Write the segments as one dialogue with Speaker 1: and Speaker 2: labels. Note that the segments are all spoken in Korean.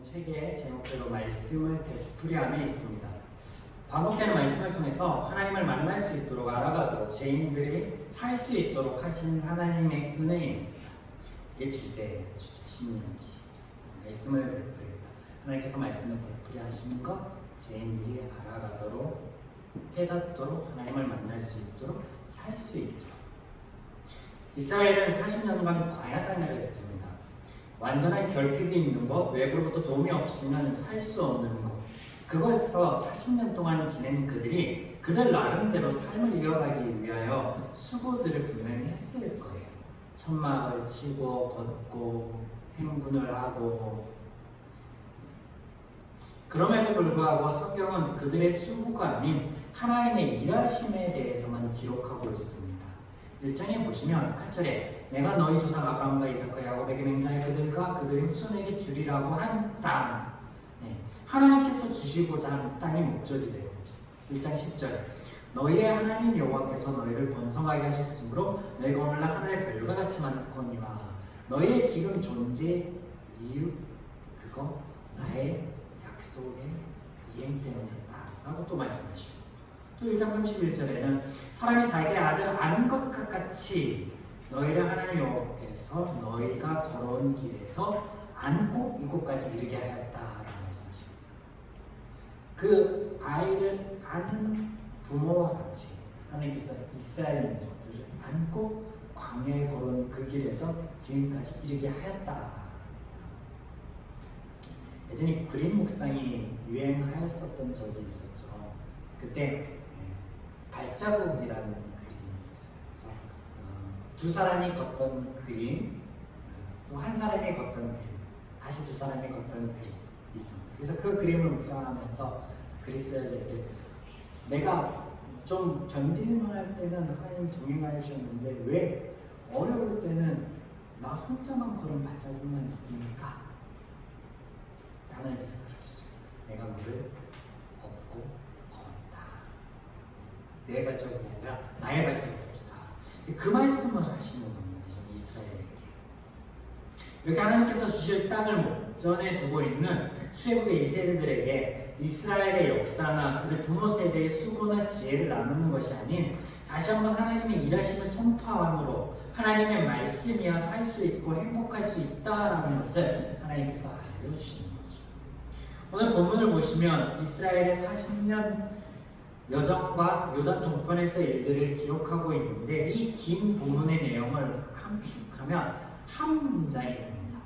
Speaker 1: 책의 제목대로 말씀을 되풀이함에 있습니다. 반복되는 말씀을 통해서 하나님을 만날 수 있도록 알아가도록 죄인들이 살 수 있도록 하신 하나님의 은혜입니다. 이게 주제예요. 주제 신명기. 말씀을 되풀이했다. 하나님께서 말씀을 되풀이하시는 것, 죄인들이 알아가도록 깨닫도록 하나님을 만날 수 있도록 살 수 있도록. 이스라엘은 40년간 광야 생활을 했습니다. 완전한 결핍이 있는 것, 외부로부터 도움이 없이는 살 수 없는 것, 그것에서 40년 동안 지낸 그들이 그들 나름대로 삶을 이어가기 위하여 수고들을 분명히 했을 거예요. 천막을 치고 걷고 행군을 하고. 그럼에도 불구하고 성경은 그들의 수고가 아닌 하나님의 일하심에 대해서만 기록하고 있습니다. 1장에 보시면 8절에 내가 너희 조상 아브라함과 이삭과 야곱에게 맹세하여 그들과 그들의 후손에게 주리라고 한 땅. 하나님께서 주시고자 한 땅이 목적이 되고, 1장 10절에 너희의 하나님 여호와께서 너희를 번성하게 하셨으므로 너희가 오늘날 하늘의 별과 같이 많거니와 너희의 지금 존재 이유 그거 나의 약속의 이행 때문이었다 라고 또 말씀하시고, 또 1장 31절에는 사람이 자기의 아들을 아는 것 같이 너희를 하나님 여호와께서 너희가 걸어온 길에서 안고 이곳까지 이르게 하였다라고 말씀하십니다. 그 아이를 아는 부모와 같이 하나님께서 이스라엘 민족들을 안고 광야에 걸어온 그 길에서 지금까지 이르게 하였다. 예전에 그림 묵상이 유행하였었던 적이 있었죠. 그때 발자국이라는 그림이 있었어요. 그래서 두 사람이 걷던 그림, 또 한 사람이 걷던 그림, 다시 두 사람이 걷던 그림 있습니다. 그래서 그 그림을 묵상하면서 그리스 여자애들, 내가 좀 견딜만할 때는 하나님 동행하여 주셨는데 왜 어려울 때는 나 혼자만 걸은 발자국만 있습니까? 하나님께서 그러시죠. 내가 너를 업고 걸었다. 내 발자국이 아니라 나의 발자국이다. 그 말씀을 하시는 겁니다. 이스라엘에게. 이렇게 하나님께서 주실 땅을 목전에 두고 있는 출애굽의 2세대들에게 이스라엘의 역사나 그들 부모 세대의 수고나 지혜를 나누는 것이 아닌 다시 한번 하나님의 일하심을 선포함으로 하나님의 말씀이야 살 수 있고 행복할 수 있다라는 것을 하나님께서 알려주시는 거죠. 오늘 본문을 보시면 이스라엘의 40년 여정과 요단 동편에서의 일들을 기록하고 있는데, 이 긴 본문의 내용을 함축하면 한 문장이 됩니다.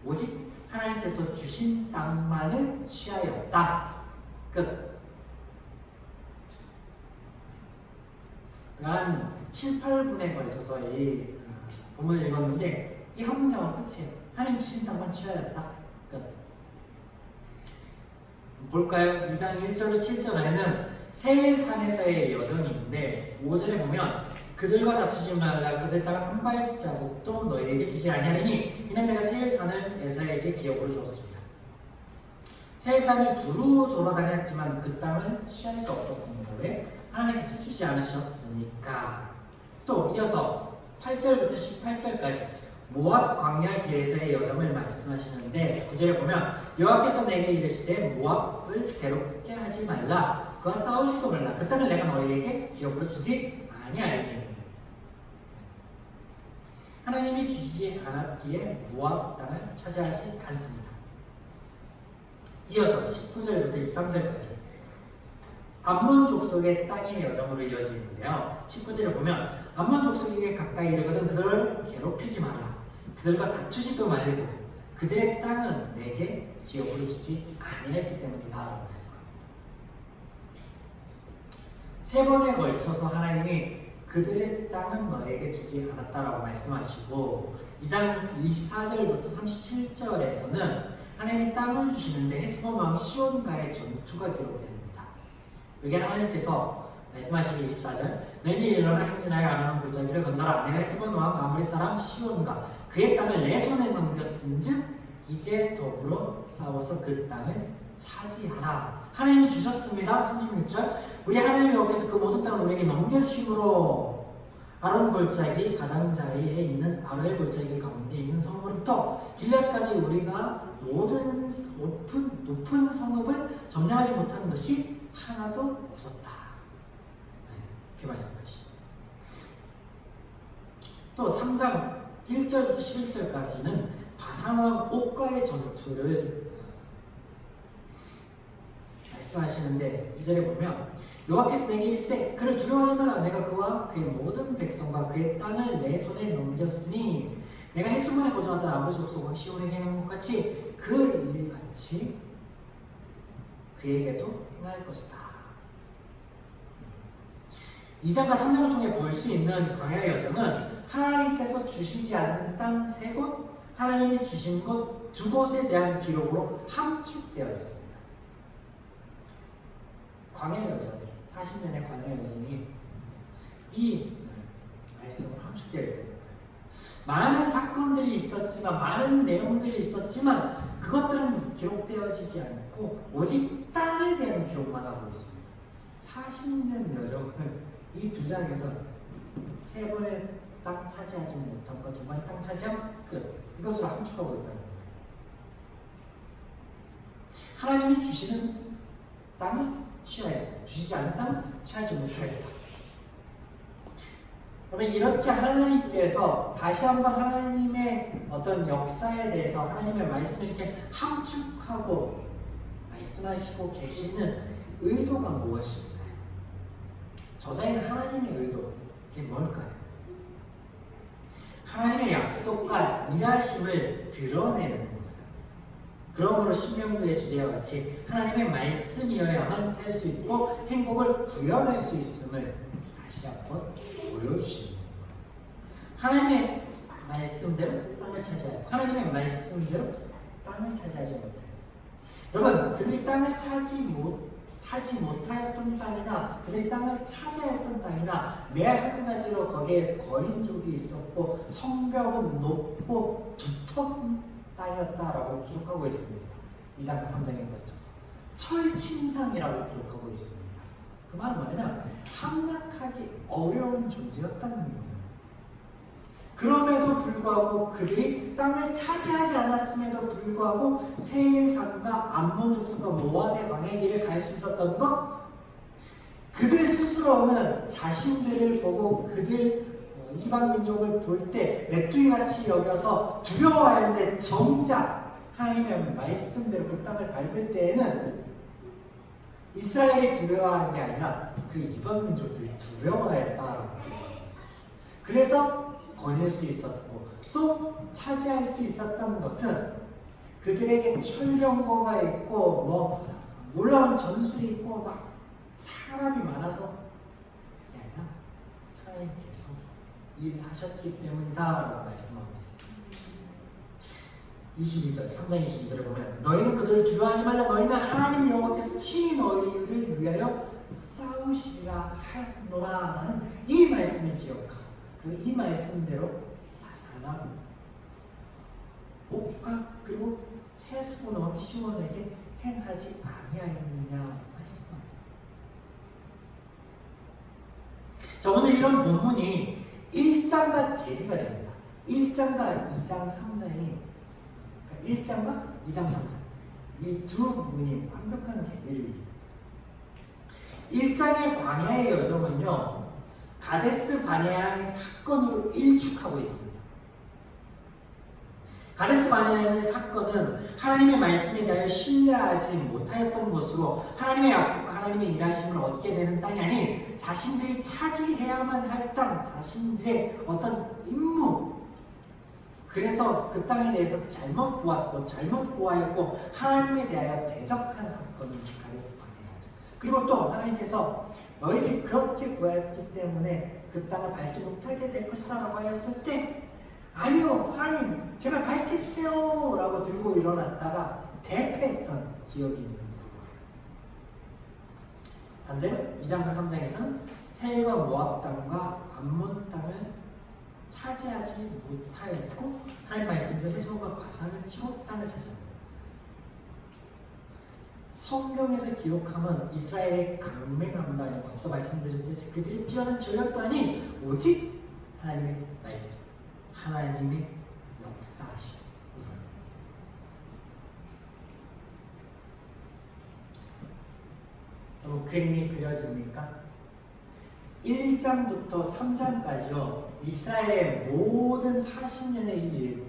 Speaker 1: 오직 하나님께서 주신 땅만을 취하였다. 끝. 한 7, 8분에 걸쳐서 이 본문을 읽었는데 이 한 문장은 끝이에요. 하나님 주신 땅만 취하였다. 끝. 볼까요? 2장 1절로 7절에는 세일산에서의 여정인데 5절에 보면 그들과 다투지 말라. 그들 땅을 한 발자국도 너희에게 주지 아니하리니 이는 내가 세일산을 에사에게 기업으로 주었습니다. 세일산을 두루 돌아다녔지만 그 땅을 취할 수 없었습니다. 왜? 하나님께서 주지 않으셨으니까. 또 이어서 8절부터 18절까지 모압 광야 길에서의 여정을 말씀하시는데 9절에 보면 여호와께서 내게 이르시되 모압을 괴롭게 하지 말라. 그와 싸우지도 말라. 그 땅을 내가 너희에게 기업으로 주지 아니하리니. 하나님이 주지 않았기에 모압 땅을 차지하지 않습니다. 이어서 19절부터 23절까지 암몬 족속의 땅의 여정으로 이어지는데요. 19절에 보면 암몬 족속에게 가까이 이르거든 그들을 괴롭히지 말라. 그들과 다투지도 말고 그들의 땅은 내게 기업으로 주지 아니했기 때문이다 라고 했습니다. 세 번에 걸쳐서 하나님이 그들의 땅은 너에게 주지 않았다라고 말씀하시고 2장 24절부터 37절에서는 하나님이 땅을 주시는데 헤스본 왕 시온과의 전투가 기록됩니다. 여기 하나님께서 말씀하시기 24절 너희는 일어나 행진하여 아라논 골짜기를 건너라. 내가 헤스본 왕 아모리 사람 시온과 그의 땅을 내 손에 넘겼은즉 이제 더불어 싸워서 그 땅을 차지하라. 하나님이 주셨습니다. 36절 우리 하나님 여호와께서 그 모든 땅을 우리에게 넘겨주심으로 아론 골짜기 가장자리에 있는 아로엘 골짜기 가운데 있는 성읍으로부터 길앗까지 우리가 모든 높은 성읍을 점령하지 못한 것이 하나도 없었다. 이렇게 말씀하시죠. 또 3장 1절부터 11절까지는 바산왕 옥과의 전투를 말씀하시는데, 이 절에 보면 여호와께서 내게 이르시되 그를 두려워하지 말라. 내가 그와 그의 모든 백성과 그의 땅을 내 손에 넘겼으니 내가 헬수문에 거주하던 아버지 족속과 시온에 행한 것 같이 그 일같이 그에게도 행할 것이다. 2장과 3장을 통해 볼 수 있는 광야의 여정은 하나님께서 주시지 않는 땅 3곳, 하나님이 주신 곳 2곳에 대한 기록으로 함축되어 있습니다. 광야의 여정, 40년의 광야의 여정이 이 말씀으로 함축되어 있다는 거예요. 많은 사건들이 있었지만, 많은 내용들이 있었지만 그것들은 기록되어지지 않고 오직 땅에 대한 기록만 하고 있습니다. 40년 여정은 이 2장에서 3번의 땅 차지하지 못한 것, 2번의 땅 차지함 끝, 이것으로 함축하고 있다는 거예요. 하나님이 주시는 땅을 취하였고 주시지 않은 땅을 취하지 못하였다. 그러면 이렇게 하나님께서 다시 한번 하나님의 어떤 역사에 대해서 하나님의 말씀을 이렇게 함축하고 말씀하시고 계시는 의도가 무엇일까요? 저자인 하나님의 의도, 이게 뭘까요? 하나님의 약속과 일하심을 드러내는 거예요. 그러므로 신명기의 주제와 같이 하나님의 말씀이어야만 살 수 있고 행복을 구현할 수 있음을 다시 한번 보여주시는 거예요. 하나님의 말씀대로 땅을 차지하고 하나님의 말씀대로 땅을 차지하지 못해요. 여러분, 그들이 땅을 타지 못하였던 땅이나 그들이 땅을 차지하였던 땅이나 매 한 가지로 거기에 거인족이 있었고 성벽은 높고 두터운 땅이었다라고 기록하고 있습니다. 2장 3장에 걸쳐서 철침상이라고 기록하고 있습니다. 그 말은 뭐냐면 함락하기 어려운 존재였다는 거예요. 그럼에도 불구하고 그들이 땅을 차지하지 않았음에도 불구하고 세일산과 암몬 족속과 모압의 광야의 길을 갈 수 있었던 것, 그들 스스로는 자신들을 보고 그들 이방 민족을 볼 때 메뚜기같이 여겨서 두려워하는데 정작 하나님의 말씀대로 그 땅을 밟을 때에는 이스라엘이 두려워하는 게 아니라 그 이방 민족들이 두려워했다라고 기록합니다. 그래서 거닐 수 있었고 또 차지할 수 있었던 것은 그들에게 철병거가 있고 놀라운 전술이 있고 막 사람이 많아서 그게 아니라 하나님께서 일하셨기 때문이다라고 말씀합니다. 22절, 3장 22절을 보면 너희는 그들을 두려워하지 말라. 너희는 하나님 여호와께서 친히 너희를 위하여 싸우시리라 하노라라는 이 말씀을 기억하고 이 말씀대로 바산왕 옥과 그리고 헤스본 왕 시몬에게 행하지 아니하였느냐 말씀합니다. 자, 오늘 이런 본문이 1장과 대비가 됩니다. 1장과 2장, 3장이 1장과 2장, 3장 이 두 부분이 완벽한 대비를 이룹니다. 1장의 광야의 여정은요 가데스 바네아의 사건으로 일축하고 있습니다. 가데스 바네아의 사건은 하나님의 말씀에 대하여 신뢰하지 못하였던 것으로 하나님의 약속과 하나님의 일하심을 얻게 되는 땅이 아닌 자신들이 차지해야만 할 땅, 자신들의 어떤 임무, 그래서 그 땅에 대해서 잘못 보았고 잘못 보았고 하나님에 대하여 대적한 사건이 가데스 바네아죠. 그리고 또 하나님께서 너희들이 그렇게 구하였기 때문에 그 땅을 밟지 못하게 될 것이다 라고 하였을 때 아니요 하나님 제발 밟게 주세요 라고 들고 일어났다가 대패했던 기억이 있는 거예요. 반대로 2장과 3장에서는 세일과 모압 땅과 암몬 땅을 차지하지 못하였고 하나님 말씀대로 헤스본과 바산을 치고 땅을 차지합니다. 성경에서 기록하면 이스라엘의 강맹함도 아니고 앞서 말씀드렸듯이 그들이 뛰어난 전략도 아닌 오직 하나님의 말씀, 하나님의 역사하심. 여러분, 그림이 그려집니까? 1장부터 3장까지요, 이스라엘의 모든 40년의 이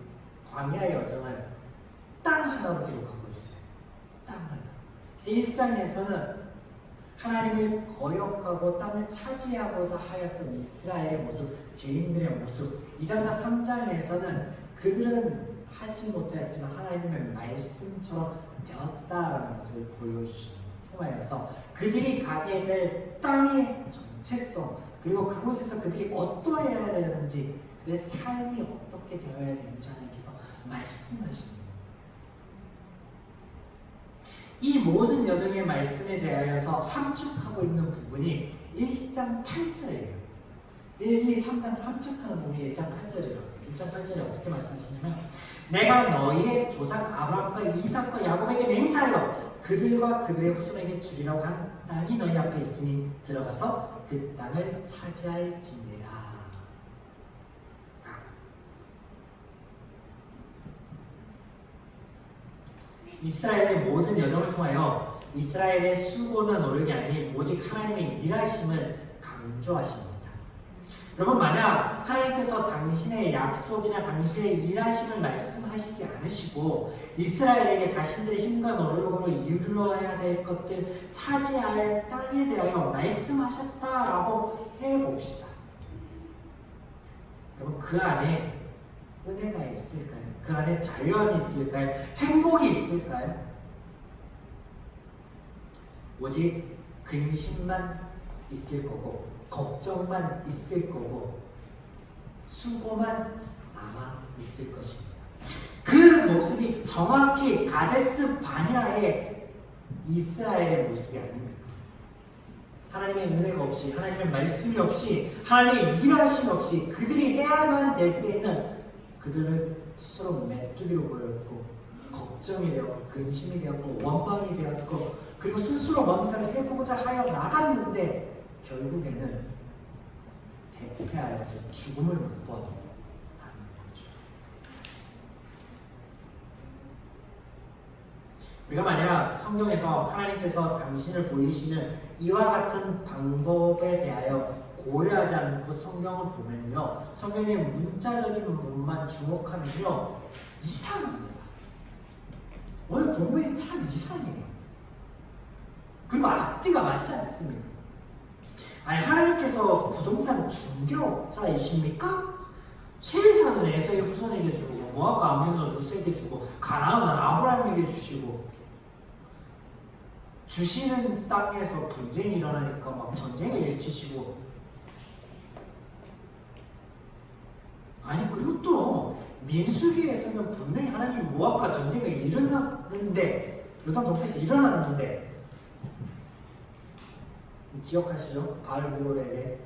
Speaker 1: 광야 여정을 땅 하나로 기록하고 있어요. 땅 하나. 그래서 1장에서는 하나님을 거역하고 땅을 차지하고자 하였던 이스라엘의 모습, 죄인들의 모습. 2장과 3장에서는 그들은 하지 못하였지만 하나님의 말씀처럼 되었다라는 것을 보여주십니다. 통하여서 그들이 가게 될 땅의 정체성, 그리고 그곳에서 그들이 어떠해야 되는지, 그들의 삶이 어떻게 되어야 되는지 하나님께서 말씀하십니다. 이 모든 여정의 말씀에 대하여서 함축하고 있는 부분이 1장 8절이에요. 1, 2, 3장 함축하는 부분이 1장 8절이에요. 1장 8절에 어떻게 말씀하시냐면, 내가 너희의 조상 아브라함과 이삭과 야곱에게 맹세하여 그들과 그들의 후손에게 주리라고 한 땅이 너희 앞에 있으니 들어가서 그 땅을 차지할지니라. 이스라엘의 모든 여정을 통하여 이스라엘의 수고나 노력이 아닌 오직 하나님의 일하심을 강조하십니다. 여러분, 만약 하나님께서 당신의 약속이나 당신의 일하심을 말씀하시지 않으시고 이스라엘에게 자신들의 힘과 노력으로 이루어야 될 것들, 차지할 땅에 대하여 말씀하셨다라고 해봅시다. 여러분, 그 안에 은혜가 있을까요? 그 안에 자유함이 있을까요? 행복이 있을까요? 오직 근심만 있을 거고, 걱정만 있을 거고, 수고만 남아 있을 것입니다. 그 모습이 정확히 가데스 바냐의 이스라엘의 모습이 아닙니까? 하나님의 은혜가 없이, 하나님의 말씀이 없이, 하나님의 일하심 없이 그들이 해야만 될 때에는 그들은 스스로 메뚜기로 보였고, 걱정이 되었고, 근심이 되었고, 원망이 되었고, 그리고 스스로 뭔가를 해보고자 하여 나갔는데 결국에는 대패하여서 죽음을 맛보았다는 거죠. 우리가 만약 성경에서 하나님께서 당신을 보이시는 이와 같은 방법에 대하여 고려하지 않고 성경을 보면요, 성경의 문자적인 부분만 주목하면요, 이상합니다. 오늘 본문이 참 이상해요. 그리고 앞뒤가 맞지 않습니다. 아니, 하나님께서 부동산 중개업자이십니까? 세상은 에서의 후손에게 주고, 모압과 암몬은 룻에게 주고, 가나안은 아브라함에게 주시고, 주시는 땅에서 분쟁이 일어나니까 막 전쟁을 일으키시고, 아니, 그리고 또 민수기에서는 분명히 하나님 모압과 전쟁이 일어나는데, 요단 동편에서 일어났는데, 기억하시죠? 바알므롤에게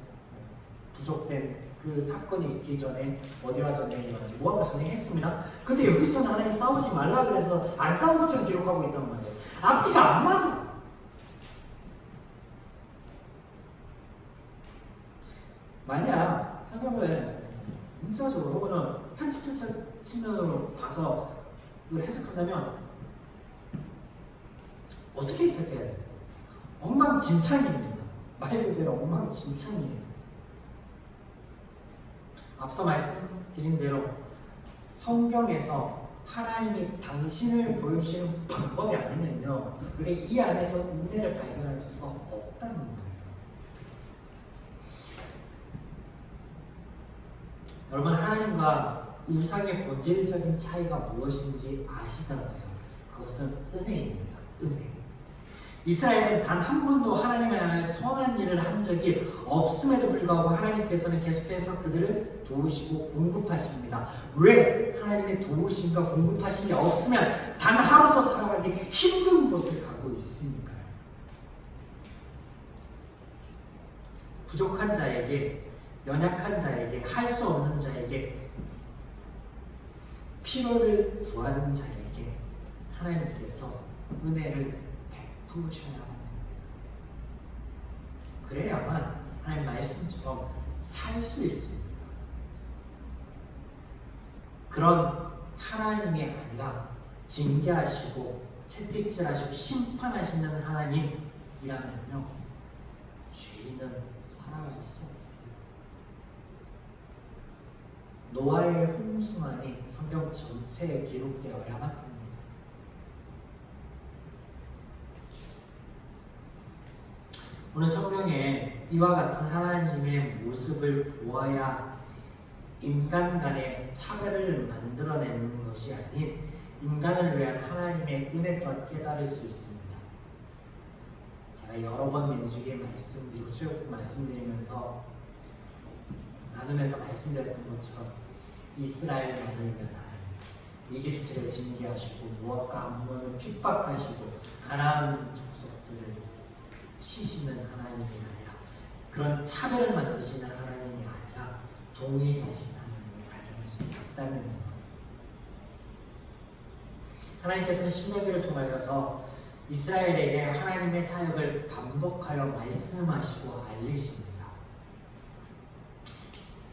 Speaker 1: 부속된 그 사건이 있기 전에 어디와 전쟁이 일어나지? 모압과 전쟁했습니다. 근데 여기서는 하나님 싸우지 말라 그래서 안 싸운 것처럼 기록하고 있단 말이에요. 앞뒤가 안 맞아. 만약 성경을 문자적으로 혹은 편집적 측면으로 봐서 이걸 해석한다면 어떻게 해석해야 돼요? 엉망진창입니다. 말 그대로 엉망진창이에요. 앞서 말씀드린 대로 성경에서 하나님이 당신을 보여주시는 방법이 아니면요, 우리가 이 안에서 은혜를 발견할 수가 없다는 거예요. 여러분, 하나님과 우상의 본질적인 차이가 무엇인지 아시잖아요. 그것은 은혜입니다. 은혜. 이스라엘은 단 한 번도 하나님에 대한 선한 일을 한 적이 없음에도 불구하고 하나님께서는 계속해서 그들을 도우시고 공급하십니다. 왜? 하나님의 도우심과 공급하심이 없으면 단 하루도 살아가기 힘든 곳을 가고 있으니까요. 부족한 자에게, 연약한 자에게, 할 수 없는 자에게, 필요를 구하는 자에게 하나님께서 은혜를 부으셔야만 합니다. 그래야만 하나님 말씀처럼 살 수 있습니다. 그런 하나님이 아니라 징계하시고 채찍질하시고 심판하시는 하나님이라면요, 죄인은 살아갈 수 없어요. 노아의 홍수만이 성경 전체에 기록되어야만 합니다. 오늘 성경에 이와 같은 하나님의 모습을 보아야 인간 간의 차별을 만들어내는 것이 아닌 인간을 위한 하나님의 은혜 또한 깨달을 수 있습니다. 제가 여러 번 민수기에 말씀드리고 쭉 말씀드리면서 나누면서 말씀드렸던 것처럼 이스라엘만을 위한 하나님, 이집트를 징계하시고 모압과 암몬을 핍박하시고 가나안 족속들을 치시는 하나님이 아니라, 그런 차별을 만드시는 하나님이 아니라 동일하신 하나님을 발견할 수 있다는 것. 하나님께서는 신명기를 통하여서 이스라엘에게 하나님의 사역을 반복하여 말씀하시고 알리십니다.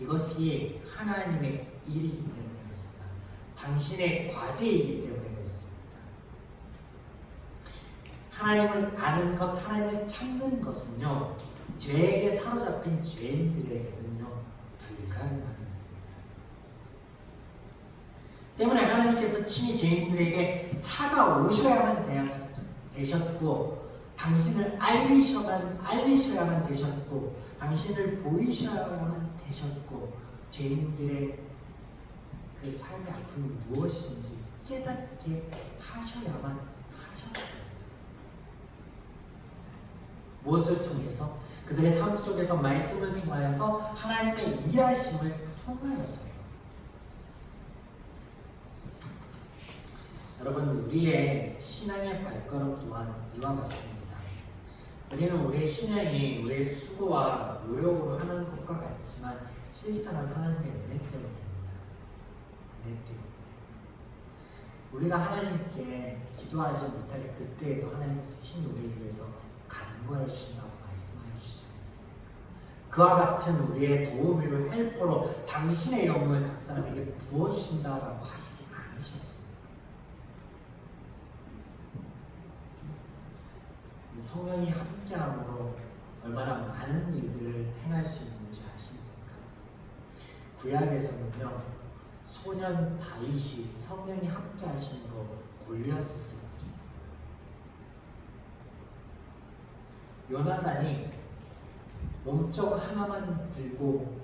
Speaker 1: 이것이 하나님의 일이기 때문에 그렇습니다. 당신의 과제이기 때문에 그렇습니다. 하나님을 아는 것, 하나님을 찾는 것은요, 죄에게 사로잡힌 죄인들에게는요 불가능합니다. 때문에 하나님께서 친히 죄인들에게 찾아오셔야만 되셨고, 당신을 알리셔야만 되셨고, 당신을 보이셔야만 되셨고, 죄인들의 그 삶의 아픔이 무엇인지 깨닫게 하셔야만 하셨어요. 무엇을 통해서? 그들의 삶 속에서 말씀을 통하여서 하나님의 일하심을 통하여서요. 여러분, 우리의 신앙의 발걸음 또한 이와 같습니다. 우리는 우리의 신앙이 우리의 수고와 노력으로 하는 것과 같지만 실상은 하나님의 은혜 때문입니다. 은혜 때문에. 우리가 하나님께 기도하지 못할 그때에도 하나님께서 친히 우리를 위해서 간구해 주신다고 말씀하여 주시지 않습니까? 그와 같은 우리의 도우미로 헬퍼로 당신의 영을 각 사람에게 부어주신다라고 하시지 않으셨습니까? 성령이 함께함으로 얼마나 많은 일들을 행할 수 있는지 아십니까? 구약에서는요, 소년 다윗이 성령이 함께 하시는 거 골리앗을 쓰러뜨립니다. 요나단이 몸쪽 하나만 들고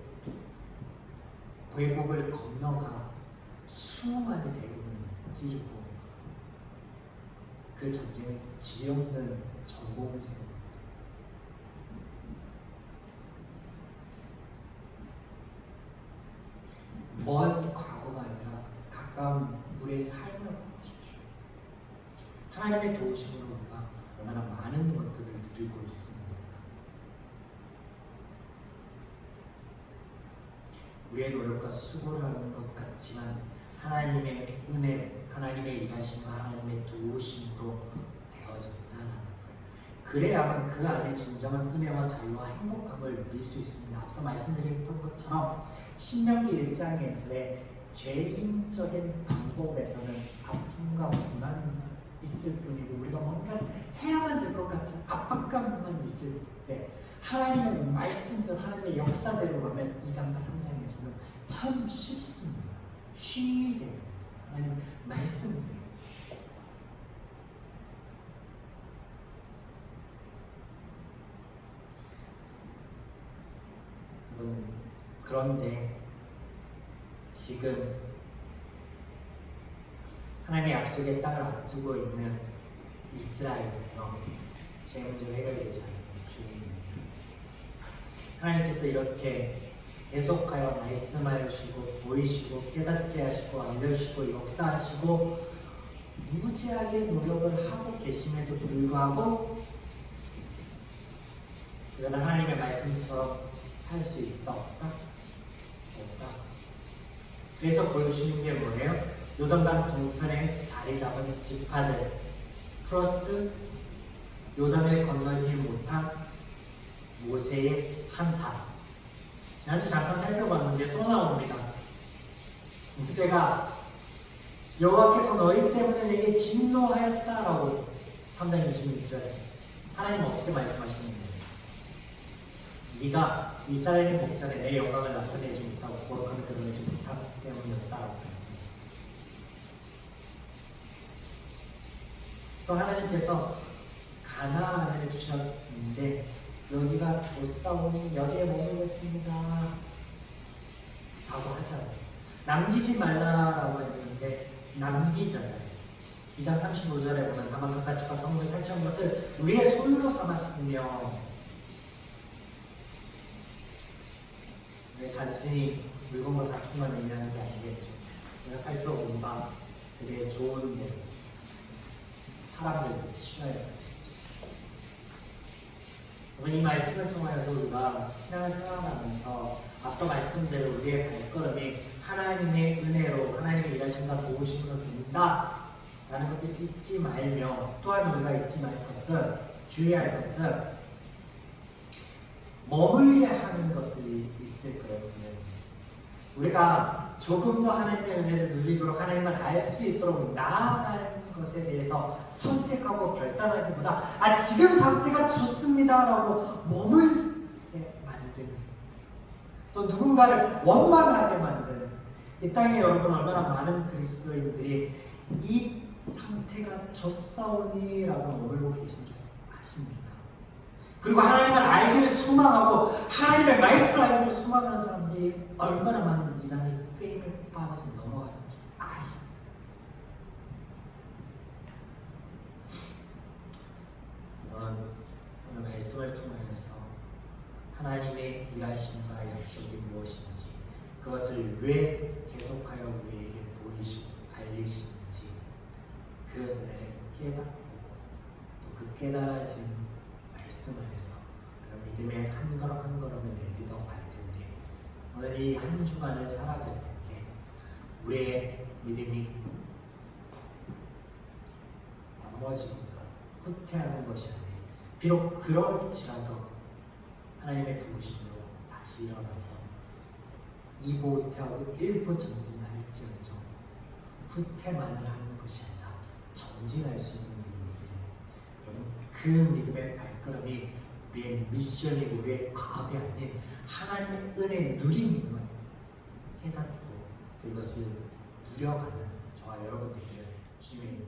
Speaker 1: 궤곡을 건너가 수많은 대군을 찌르고 그 전쟁을 지없는 전공을 세웁니다. 먼 과거가 아니라 가까운 우리의 삶을 보십시오. 하나님의 도우심으로 우리가 얼마나 많은 것들을 누리고 있습니다. 우리의 노력과 수고를 하는 것 같지만 하나님의 은혜, 하나님의 일하심과 하나님의 도우심으로 되어진다는 거예요. 그래야만 그 안에 진정한 은혜와 자유와 행복함을 누릴 수 있습니다. 앞서 말씀드렸던 것처럼 신명기 1장에서의 죄인적인 방법에서는 아픔과 고난만 있을 뿐이고 우리가 뭔가 해야만 될 것 같은 압박감만 있을 때, 하나님의 말씀대로 하나님의 역사대로 가면 2장과 3장에서는 참 쉽습니다. 쉬이 됩니다. 하나님 말씀대로. 그런데 지금 하나님의 약속의 땅을 앞두고 있는 이스라엘은요, 죄 문제가 해결되지 않는 죄인입니다. 하나님께서 이렇게 계속하여 말씀하여 주시고 보이시고 깨닫게 하시고 알려주시고 역사하시고 무지하게 노력을 하고 계심에도 불구하고 그들은 하나님의 말씀처럼 할 수 있다 없다? 없다. 그래서 보여주시는 게 뭐예요? 요단강 동편에 자리 잡은 지파들 플러스 요단을 건너지 못한 모세의 한타. 지난주 잠깐 살펴봤는데 또 나옵니다. 모세가 여호와께서 너희 때문에 내게 진노하였다라고 3장 26절에 하나님 어떻게 말씀하시는데, 네가 이스라엘의 목전에 내 영광을 나타내지 못하고 거룩함을 드러내지 못한 때문이었다라고 말씀하셨어요. 또 하나님께서 가나안을 주셨는데 여기가 좋사오니 여기에 머물겠습니다 라고 하잖아요. 남기지 말라라고 했는데 남기잖아요. 2장 35절에 보면 다만 그 가축과 성읍을 탈취한 것을 우리의 손으로 삼았으며, 왜 단순히 물건과 가축만 의미하는 게 아니겠죠. 우리가 살펴본 바 그들의 좋은 대로 사람들도 치러야 이 말씀을 통하여서 우리가 신앙을 생활하면서 앞서 말씀대로 우리의 발걸음이 하나님의 은혜로 하나님의 일하심과 도우심으로 된다라는 것을 잊지 말며, 또한 우리가 잊지 말 것은, 주의할 것은 머물게 하는 것들이 있을 거예요. 우리가 조금 더 하나님의 은혜를 누리도록 하나님을 알 수 있도록 나아가는 것에 대해서 선택하고 결단하기보다 지금 상태가 좋습니다라고 머물게 만드는, 또 누군가를 원망하게 만드는, 이 땅에 여러분 얼마나 많은 그리스도인들이 이 상태가 좋사오니라고 머물고 계신 줄 아십니까? 그리고 하나님을 알기를 소망하고 하나님의 말씀을 알기를 소망하는 사람들이 얼마나 많은 이단의 게임에 빠져서 넘어가는지 아십니까? 오늘 말씀을 통하여서 하나님의 일하심과 약속이 무엇인지, 그것을 왜 계속하여 우리에게 보이시고 알리시는지 그 은혜를 깨닫고 또 그 깨달아진 말씀 안에서 우리가 믿음의 한 걸음 한 걸음을 내딛어 갈 텐데, 오늘 이 한 주간을 살아갈 텐데 우리의 믿음이 넘어지거나 후퇴하는 것이 아니라, 비록 그럴지라도 하나님의 도우심으로 다시 일어나서 2보 후퇴하고 1보 전진할지언정 후퇴만을 하는 것이 아니라 전진할 수 있는 믿음이기를, 여러분 그 믿음의 발걸음이 우리의 미션이고 우리의 과업이 아닌 하나님의 은혜 누림임을 깨닫고 또 이것을 누려가는 저와 여러분 되기를 주님의